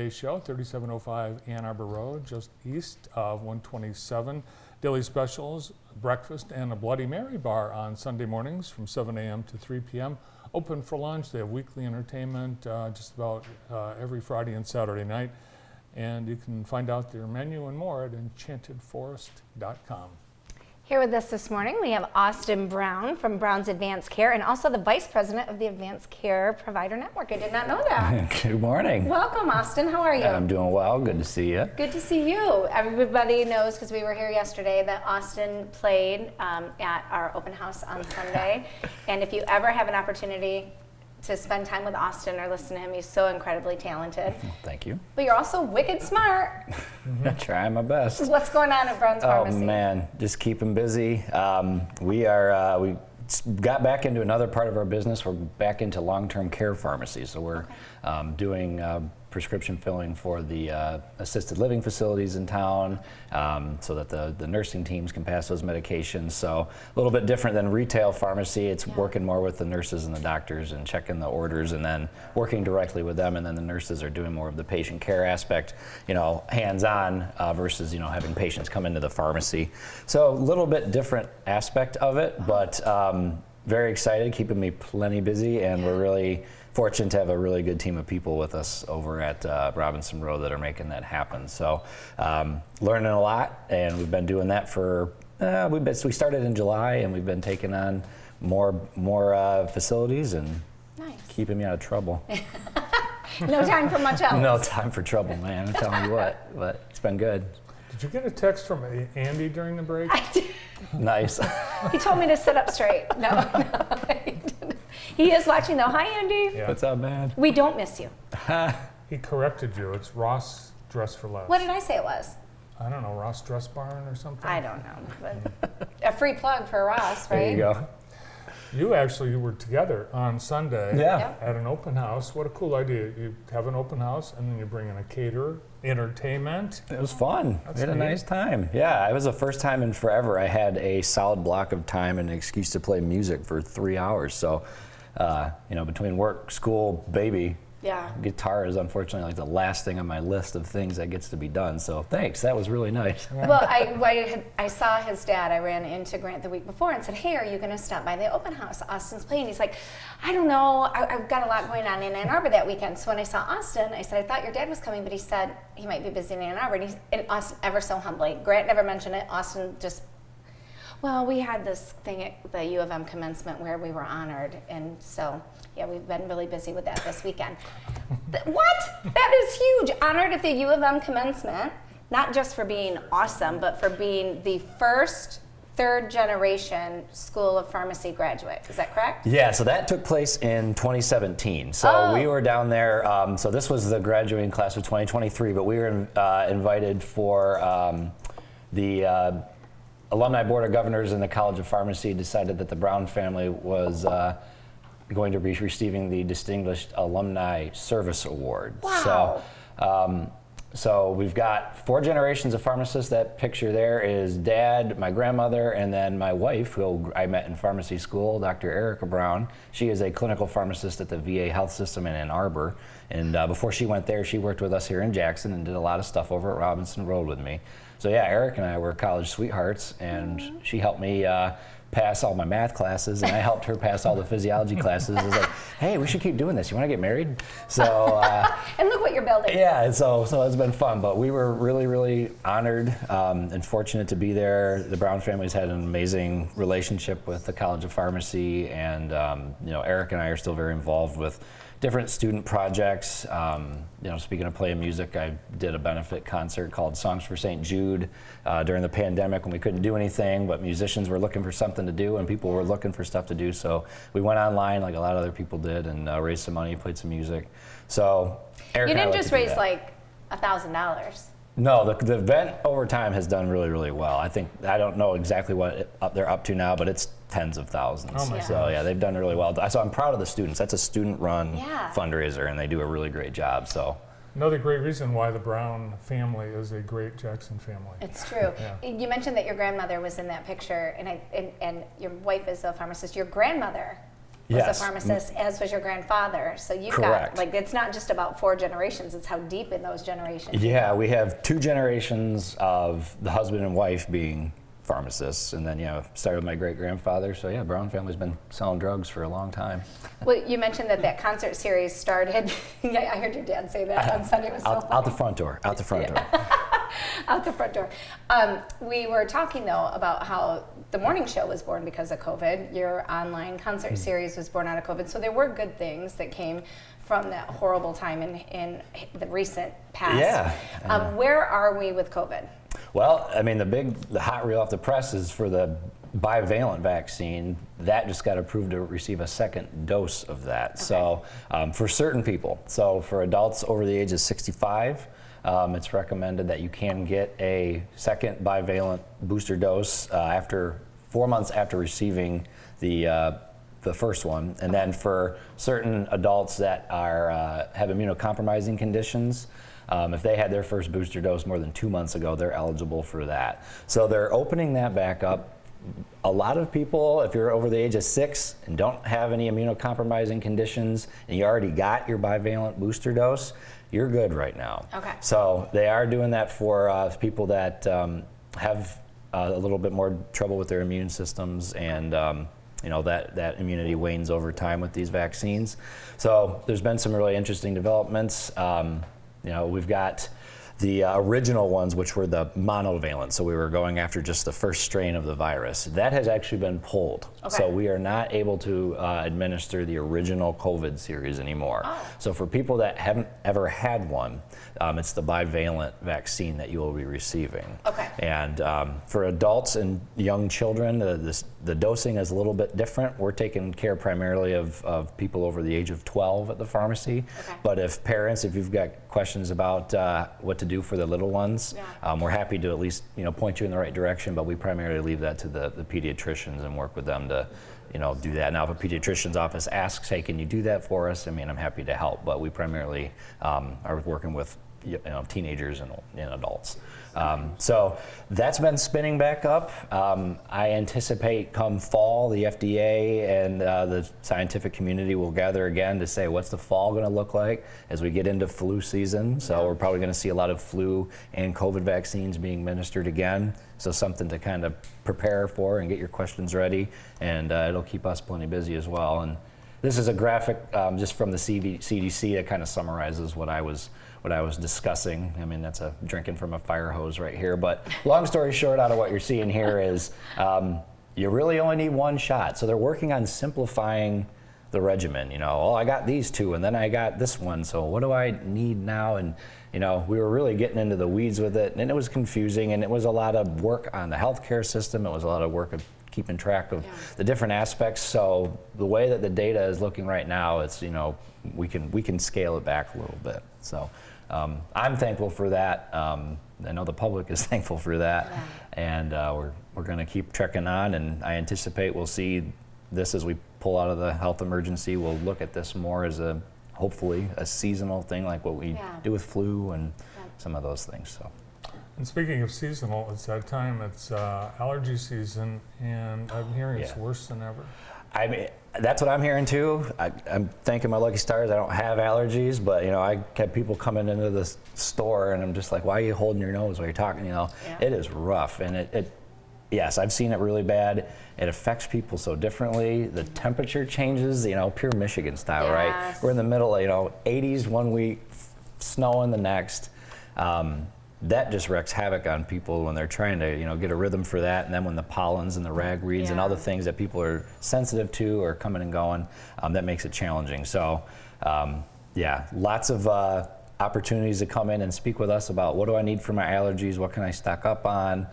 today's show, 3705 Ann Arbor Road, just east of 127. Daily specials, breakfast, and a Bloody Mary bar on Sunday mornings from 7 a.m. to 3 p.m. Open for lunch. They have weekly entertainment just about every Friday and Saturday night. And you can find out their menu and more at enchantedforest.com. Here with us this morning, we have Austin Brown from Brown's Advanced Care and also the Vice President of the Advanced Care Provider Network. I did not know that. Good morning. Welcome, Austin. How are you? I'm doing well. Good to see you. Good to see you. Everybody knows, because we were here yesterday, that Austin played at our open house on Sunday. And if you ever have an opportunity to spend time with Austin or listen to him, he's so incredibly talented. Thank you. But you're also wicked smart. Trying my best. What's going on at Brown's Pharmacy? Oh man, just keeping busy. We got back into another part of our business. We're back into long-term care pharmacy. So we're doing prescription filling for the assisted living facilities in town, so that the nursing teams can pass those medications. So a little bit different than retail pharmacy. It's working more with the nurses and the doctors and checking the orders and then working directly with them, and then the nurses are doing more of the patient care aspect, hands-on versus having patients come into the pharmacy. So a little bit different aspect of it, but very excited, keeping me plenty busy, and we're really fortunate to have a really good team of people with us over at Robinson Road that are making that happen. So learning a lot, and we've been doing that for, we started in July, and we've been taking on more facilities and keeping me out of trouble. No time for much else. No time for trouble, man. I'm telling you what, but it's been good. Did you get a text from Andy during the break? I did. Nice. He told me to sit up straight. No, I didn't. He is watching though. Hi, Andy. Yeah. What's up, man? We don't miss you. He corrected you. It's Ross Dress for Less. What did I say it was? I don't know, Ross Dress Barn or something? I don't know. But a free plug for Ross, right? There you go. You actually were together on Sunday Yeah. at an open house. What a cool idea. You have an open house and then you bring in a caterer, entertainment. It was fun. That's We had a neat. nice time. Yeah, it was the first time in forever I had a solid block of time and an excuse to play music for 3 hours. So, between work, school, baby, Yeah. guitar is unfortunately like the last thing on my list of things that gets to be done. So thanks, that was really nice. Well, I saw his dad. I ran into Grant the week before and said, "Hey, are you going to stop by the open house? Austin's playing." He's like, "I don't know. I've got a lot going on in Ann Arbor that weekend." So when I saw Austin, I said, "I thought your dad was coming," but he said he might be busy in Ann Arbor. And Austin, ever so humbly, Grant never mentioned it. Austin just, well, we had this thing at the U of M commencement where we were honored, and so yeah, we've been really busy with that this weekend. What? That is huge. Honored at the U of M commencement, not just for being awesome, but for being the first third-generation School of Pharmacy graduate. Is that correct? Yeah, so that took place in 2017. So we were down there, so this was the graduating class of 2023, but we were invited for the Alumni Board of Governors and the College of Pharmacy decided that the Brown family was going to be receiving the Distinguished Alumni Service Award. Wow. So we've got 4 generations of pharmacists. That picture there is Dad, my grandmother, and then my wife, who I met in pharmacy school, Dr. Erica Brown. She is a clinical pharmacist at the VA Health System in Ann Arbor. And before she went there, she worked with us here in Jackson and did a lot of stuff over at Robinson Road with me. So yeah, Eric and I were college sweethearts, and she helped me pass all my math classes, and I helped her pass all the physiology classes. It was like, hey, we should keep doing this. You want to get married? So And look what you're building. yeah, and so it's been fun. But we were really, really honored and fortunate to be there. The Brown family's had an amazing relationship with the College of Pharmacy, and Eric and I are still very involved with different student projects. Speaking of playing music, I did a benefit concert called Songs for St. Jude during the pandemic when we couldn't do anything, but musicians were looking for something to do and people were looking for stuff to do. So we went online like a lot of other people did and raised some money, played some music. So Eric You and I didn't like just to do raise that. like $1,000. No, the event over time has done really, really well. I don't know exactly what they're up to now, but it's tens of thousands. Oh my So yeah, they've done really well. So I'm proud of the students. That's a student-run Yeah. fundraiser, and they do a really great job. So Another great reason why the Brown family is a great Jackson family. It's true. Yeah. You mentioned that your grandmother was in that picture, and your wife is a pharmacist. Your grandmother was Yes. a pharmacist, as was your grandfather. So you've Correct. got, like, it's not just about 4 generations, it's how deep in those generations. Yeah, we have 2 generations of the husband and wife being pharmacists, and then started with my great grandfather. So yeah, Brown family's been selling drugs for a long time. Well, you mentioned that concert series started. Yeah, I heard your dad say that on Sunday. It was so Out the funny. front door. Out the front door. Out the front door. We were talking though about how the morning show was born because of COVID. Your online concert series was born out of COVID. So there were good things that came from that horrible time in the recent past. Yeah. Where are we with COVID? Well, I mean, the hot reel off the press is for the bivalent vaccine. That just got approved to receive a second dose of that. Okay. So for certain people, so for adults over the age of 65, it's recommended that you can get a second bivalent booster dose after 4 months after receiving the first one. And then for certain adults that are have immunocompromising conditions, if they had their first booster dose more than 2 months ago, they're eligible for that. So they're opening that back up. A lot of people, if you're over the age of 6 and don't have any immunocompromising conditions, and you already got your bivalent booster dose, you're good right now. Okay. So they are doing that for people that have a little bit more trouble with their immune systems, and that immunity wanes over time with these vaccines. So there's been some really interesting developments. We've got the original ones, which were the monovalent, so we were going after just the first strain of the virus. That has actually been pulled. Okay. So we are not able to administer the original COVID series anymore. Oh. So for people that haven't ever had one, it's the bivalent vaccine that you will be receiving. Okay. And for adults and young children, the dosing is a little bit different. We're taking care primarily of people over the age of 12 at the pharmacy. Okay. But if you've got questions about what to do for the little ones, Yeah. we're happy to at least point you in the right direction. But we primarily leave that to the pediatricians and work with them to do that. Now, if a pediatrician's office asks, hey, can you do that for us? I mean, I'm happy to help. But we primarily are working with teenagers and adults. So that's been spinning back up. I anticipate come fall, the FDA and the scientific community will gather again to say, what's the fall going to look like as we get into flu season? So we're probably going to see a lot of flu and COVID vaccines being administered again. So something to kind of prepare for and get your questions ready, and it'll keep us plenty busy as well. And this is a graphic just from the CDC that kind of summarizes what I was discussing. I mean, that's a drinking from a fire hose right here. But long story short, out of what you're seeing here is you really only need one shot. So they're working on simplifying the regimen. I got these 2 and then I got this one. So what do I need now? And we were really getting into the weeds with it, and it was confusing, and it was a lot of work on the healthcare system. It was a lot of work of keeping track of the different aspects. So the way that the data is looking right now, it's we can scale it back a little bit. So I'm thankful for that. I know the public is thankful for that, and we're going to keep trekking on. And I anticipate we'll see this as we pull out of the health emergency. We'll look at this more as hopefully a seasonal thing, like what we do with flu and some of those things. So. And speaking of seasonal, it's that time, it's allergy season, and I'm hearing it's worse than ever. I mean, that's what I'm hearing too. I'm thanking my lucky stars I don't have allergies, but I had people coming into the store, and I'm just like, why are you holding your nose while you're talking? It is rough, and yes, I've seen it really bad. It affects people so differently. The temperature changes, pure Michigan style, right? We're in the middle of 80s one week, snowing the next. That just wreaks havoc on people when they're trying to get a rhythm for that, and then when the pollens and the ragweeds and all the things that people are sensitive to are coming and going, that makes it challenging. So lots of opportunities to come in and speak with us about what do I need for my allergies, what can I stock up on,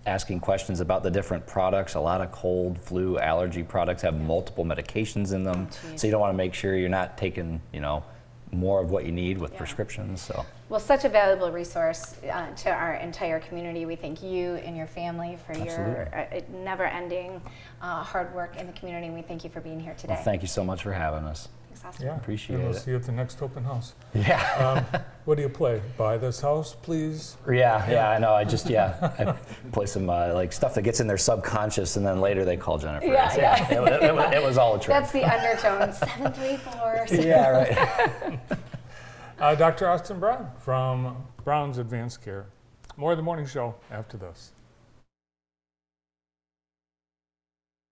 asking questions about the different products. A lot of cold, flu, allergy products have multiple medications in them, so you don't want to make sure you're not taking more of what you need with prescriptions. So. Well, such a valuable resource to our entire community. We thank you and your family for your never-ending hard work in the community, and we thank you for being here today. Well, thank you so much for having us. Thanks, Austin. Yeah, Appreciate and we'll it. see you at the next open house. Yeah. What do you play? Buy this house, please? Yeah, I know. I play some like stuff that gets in their subconscious, and then later they call Jennifer. Yeah. It was all a trick. That's the undertone. 734. Yeah, right. Dr. Austin Brown from Brown's Advanced Care. More of the morning show after this.